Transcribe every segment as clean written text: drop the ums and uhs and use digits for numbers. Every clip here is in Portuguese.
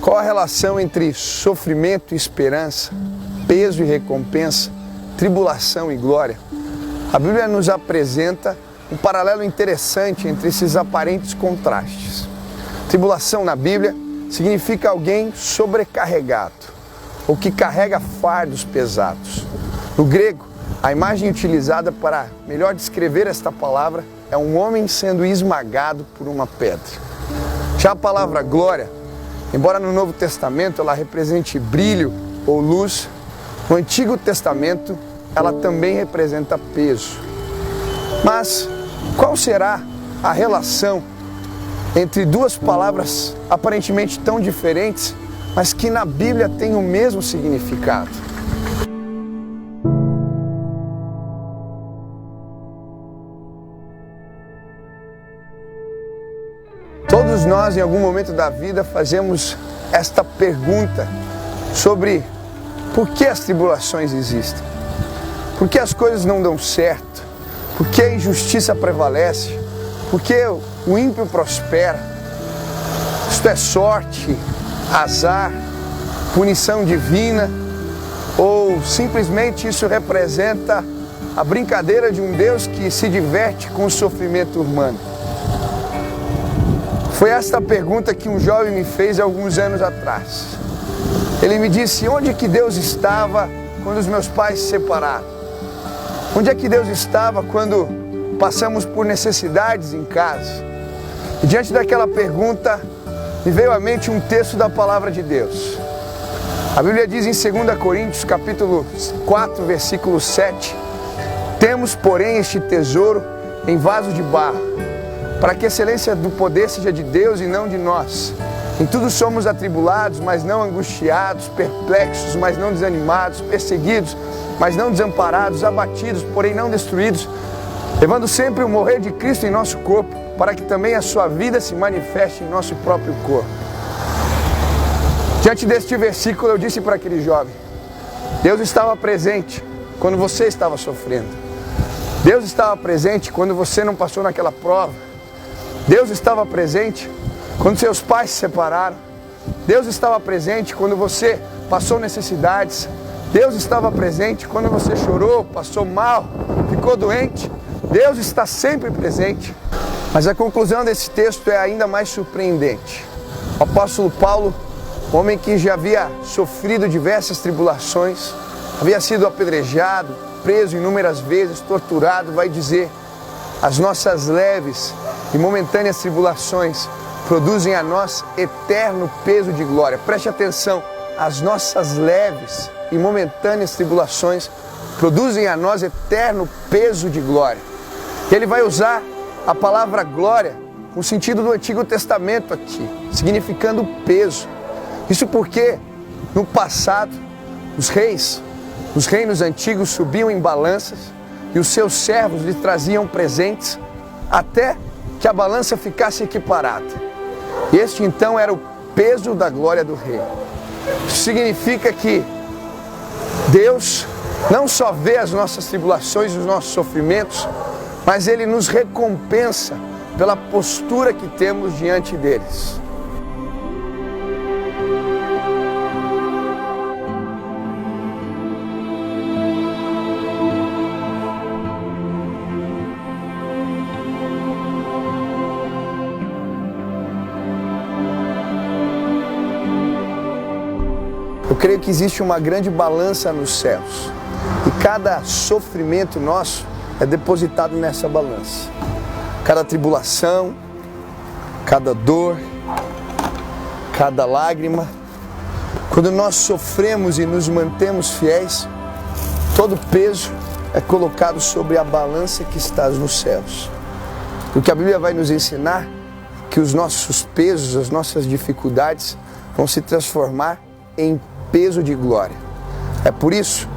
Qual a relação entre sofrimento e esperança, peso e recompensa, tribulação e glória? A Bíblia nos apresenta um paralelo interessante entre esses aparentes contrastes. Tribulação na Bíblia significa alguém sobrecarregado, ou que carrega fardos pesados. No grego, a imagem utilizada para melhor descrever esta palavra é um homem sendo esmagado por uma pedra. Já a palavra glória, embora no Novo Testamento ela represente brilho ou luz, no Antigo Testamento ela também representa peso. Mas qual será a relação entre duas palavras aparentemente tão diferentes, mas que na Bíblia têm o mesmo significado? Todos nós, em algum momento da vida, fazemos esta pergunta sobre por que as tribulações existem, por que as coisas não dão certo, por que a injustiça prevalece, por que o ímpio prospera. Isto é sorte, azar, punição divina, ou simplesmente isso representa a brincadeira de um Deus que se diverte com o sofrimento humano? Foi esta pergunta que um jovem me fez alguns anos atrás. Ele me disse: onde é que Deus estava quando os meus pais se separaram? Onde é que Deus estava quando passamos por necessidades em casa? E diante daquela pergunta, me veio à mente um texto da palavra de Deus. A Bíblia diz em 2 Coríntios, capítulo 4, versículo 7, temos, porém, este tesouro em vaso de barro, para que a excelência do poder seja de Deus e não de nós. Em tudo somos atribulados, mas não angustiados, perplexos, mas não desanimados, perseguidos, mas não desamparados, abatidos, porém não destruídos, levando sempre o morrer de Cristo em nosso corpo, para que também a sua vida se manifeste em nosso próprio corpo. Diante deste versículo eu disse para aquele jovem: Deus estava presente quando você estava sofrendo. Deus estava presente quando você não passou naquela prova. Deus estava presente quando seus pais se separaram. Deus estava presente quando você passou necessidades. Deus estava presente quando você chorou, passou mal, ficou doente. Deus está sempre presente. Mas a conclusão desse texto é ainda mais surpreendente. O apóstolo Paulo, homem que já havia sofrido diversas tribulações, havia sido apedrejado, preso inúmeras vezes, torturado, vai dizer: as nossas leves e momentâneas tribulações produzem a nós eterno peso de glória. Preste atenção, as nossas leves e momentâneas tribulações produzem a nós eterno peso de glória. Ele vai usar a palavra glória com o sentido do Antigo Testamento aqui, significando peso. Isso porque no passado os reis, os reinos antigos subiam em balanças e os seus servos lhes traziam presentes até que a balança ficasse equiparada. Este então era o peso da glória do rei. Isso significa que Deus não só vê as nossas tribulações e os nossos sofrimentos, mas Ele nos recompensa pela postura que temos diante deles. Eu creio que existe uma grande balança nos céus e cada sofrimento nosso é depositado nessa balança. Cada tribulação, cada dor, cada lágrima, quando nós sofremos e nos mantemos fiéis, todo peso é colocado sobre a balança que está nos céus. Porque a Bíblia vai nos ensinar que os nossos pesos, as nossas dificuldades vão se transformar em peso de glória. É por isso,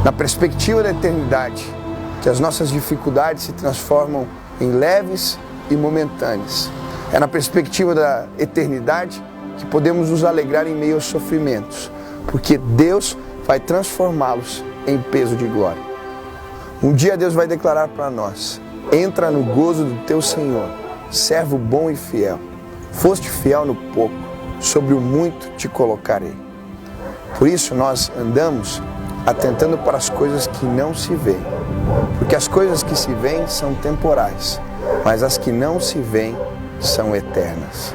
na perspectiva da eternidade, que as nossas dificuldades se transformam em leves e momentâneas. É na perspectiva da eternidade que podemos nos alegrar em meio aos sofrimentos, porque Deus vai transformá-los em peso de glória. Um dia Deus vai declarar para nós: entra no gozo do teu Senhor, servo bom e fiel. Foste fiel no pouco, sobre o muito te colocarei. Por isso nós andamos atentando para as coisas que não se veem, porque as coisas que se veem são temporais, mas as que não se veem são eternas.